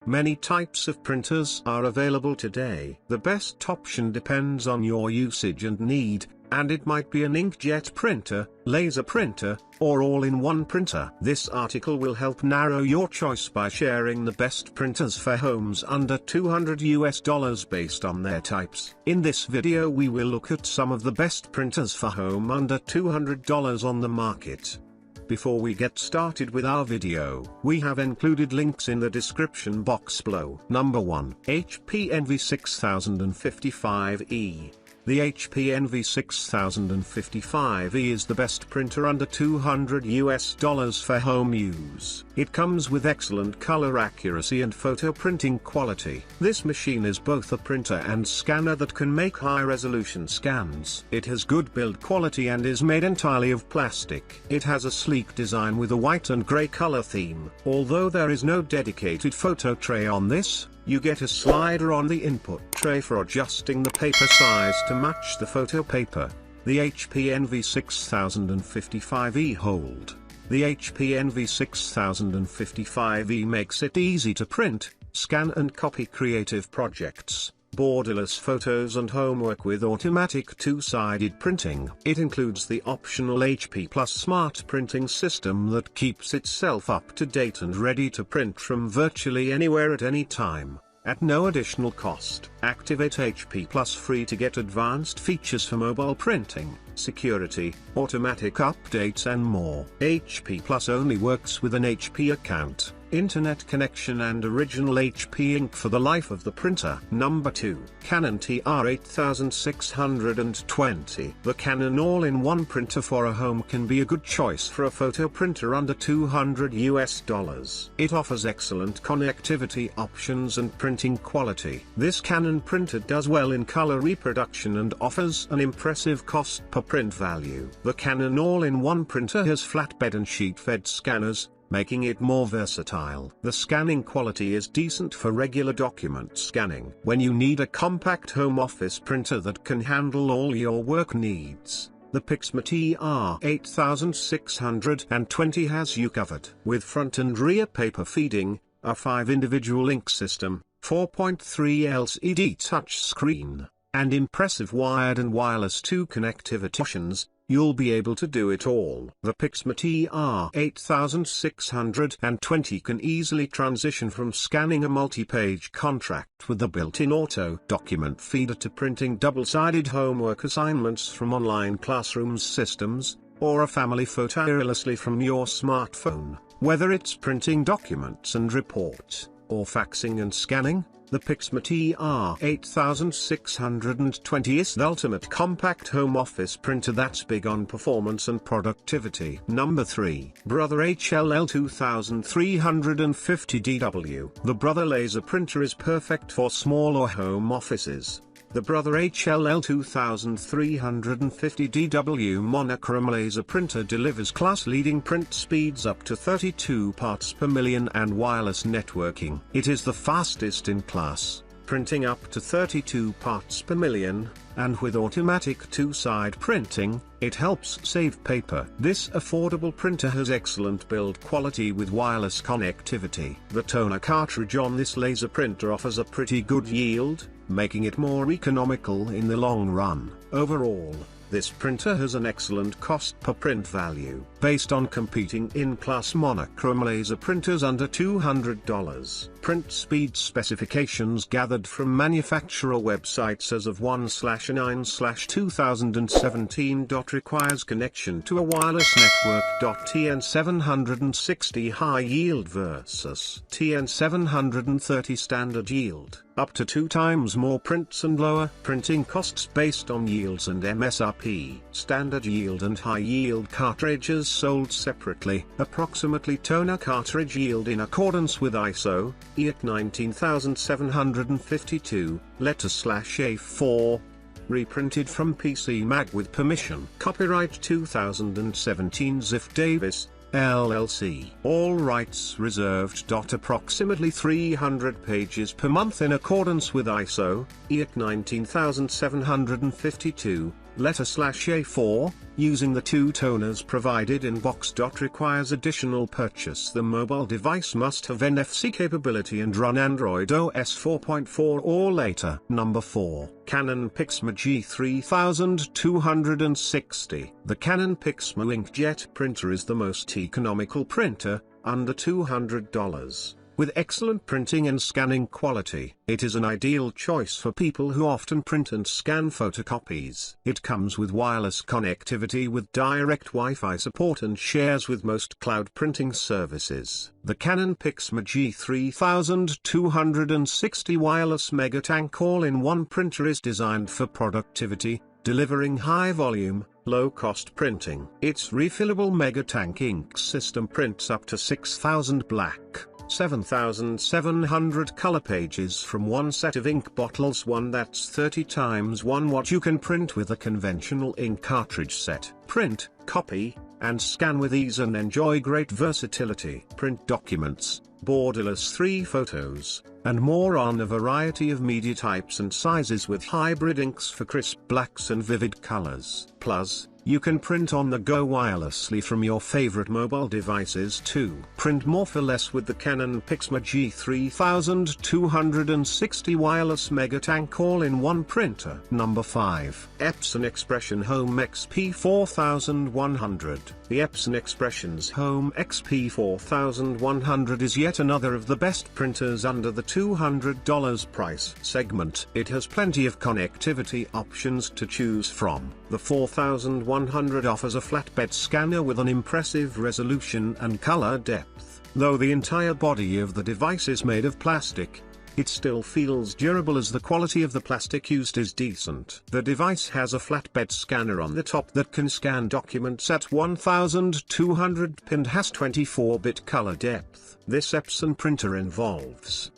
Many types of printers are available today. The best option depends on your usage and need, and it might be an inkjet printer, laser printer, or all-in-one printer. This article will help narrow your choice by sharing the best printers for homes under $200 based on their types. In this video we will look at some of the best printers for home under $200 on the market. Before we get started with our video, we have included links in the description box below. Number 1. HP Envy 6055E. The HP Envy 6055E is the best printer under $200 for home use. It comes with excellent color accuracy and photo printing quality. This machine is both a printer and scanner that can make high-resolution scans. It has good build quality and is made entirely of plastic. It has a sleek design with a white and gray color theme. Although there is no dedicated photo tray on this, you get a slider on the input tray for adjusting the paper size to match the photo paper. The HP Envy 6055E Hold. The HP Envy 6055E makes it easy to print, scan and copy creative projects, borderless photos and homework with automatic two-sided printing. It includes the optional HP Plus Smart Printing System that keeps itself up to date and ready to print from virtually anywhere at any time, at no additional cost. Activate HP Plus free to get advanced features for mobile printing, security, automatic updates and more. HP Plus only works with an HP account, internet connection and original HP ink for the life of the printer. Number 2. Canon TR8620. The Canon all-in-one printer for a home can be a good choice for a photo printer under $200. It offers excellent connectivity options and printing quality. This Canon printer does well in color reproduction and offers an impressive cost per print value. The Canon all-in-one printer has flatbed and sheet-fed scanners, making it more versatile. The scanning quality is decent for regular document scanning. When you need a compact home office printer that can handle all your work needs, the PIXMA TR8620 has you covered. With front and rear paper feeding, a 5-individual ink system, 4.3 LCD touchscreen, and impressive wired and wireless 2 connectivity options, you'll be able to do it all. The PIXMA TR8620 can easily transition from scanning a multi-page contract with the built-in auto document feeder to printing double-sided homework assignments from online classrooms systems, or a family photo wirelessly from your smartphone. Whether it's printing documents and reports, or faxing and scanning, the PIXMA TR8620 is the ultimate compact home office printer that's big on performance and productivity. Number 3. Brother HL L2350DW. The Brother laser printer is perfect for small or home offices. The Brother HL L2350DW monochrome laser printer delivers class-leading print speeds up to 32 parts per million and wireless networking. It is the fastest in class, printing up to 32 parts per million, and with automatic two-side printing, it helps save paper. This affordable printer has excellent build quality with wireless connectivity. The toner cartridge on this laser printer offers a pretty good yield, making it more economical in the long run. Overall, this printer has an excellent cost per print value, based on competing in-class monochrome laser printers under $200. Print speed specifications gathered from manufacturer websites as of 1/9/2017. Requires connection to a wireless network. TN760 high yield versus TN730 standard yield. Up to 2 times more prints and lower printing costs based on yields and MSRP. Standard yield and high yield cartridges sold separately. Approximately toner cartridge yield in accordance with ISO, IEC 19752, letter/A4. Reprinted from PC Mag with permission. Copyright 2017 Ziff Davis, LLC. All rights reserved. Approximately 300 pages per month in accordance with ISO, IEC 19752, letter/A4, using the two toners provided in box. Requires additional purchase. The mobile device must have NFC capability and run Android OS 4.4 or later. Number 4. Canon PIXMA G3260. The Canon PIXMA inkjet printer is the most economical printer, under $200. With excellent printing and scanning quality, it is an ideal choice for people who often print and scan photocopies. It comes with wireless connectivity with direct Wi-Fi support and shares with most cloud printing services. The Canon PIXMA G3260 wireless Megatank all-in-one printer is designed for productivity, delivering high volume, low-cost printing. Its refillable Megatank ink system prints up to 6,000 black, 7,700 color pages from one set of ink bottles. That's 30 times what you can print with a conventional ink cartridge set. Print, copy, and scan with ease and enjoy great versatility. Print documents, borderless 3 photos, and more on a variety of media types and sizes with hybrid inks for crisp blacks and vivid colors. Plus, you can print on the go wirelessly from your favorite mobile devices too. Print more for less with the Canon PIXMA G3260 wireless Megatank all-in-one printer. Number 5. Epson Expression Home XP4100. The Epson Expressions Home XP4100 is yet another of the best printers under the $200 price segment. It has plenty of connectivity options to choose from. The 4100 offers a flatbed scanner with an impressive resolution and color depth. Though the entire body of the device is made of plastic, it still feels durable as the quality of the plastic used is decent. The device has a flatbed scanner on the top that can scan documents at 1200p and has 24-bit color depth. This Epson printer involves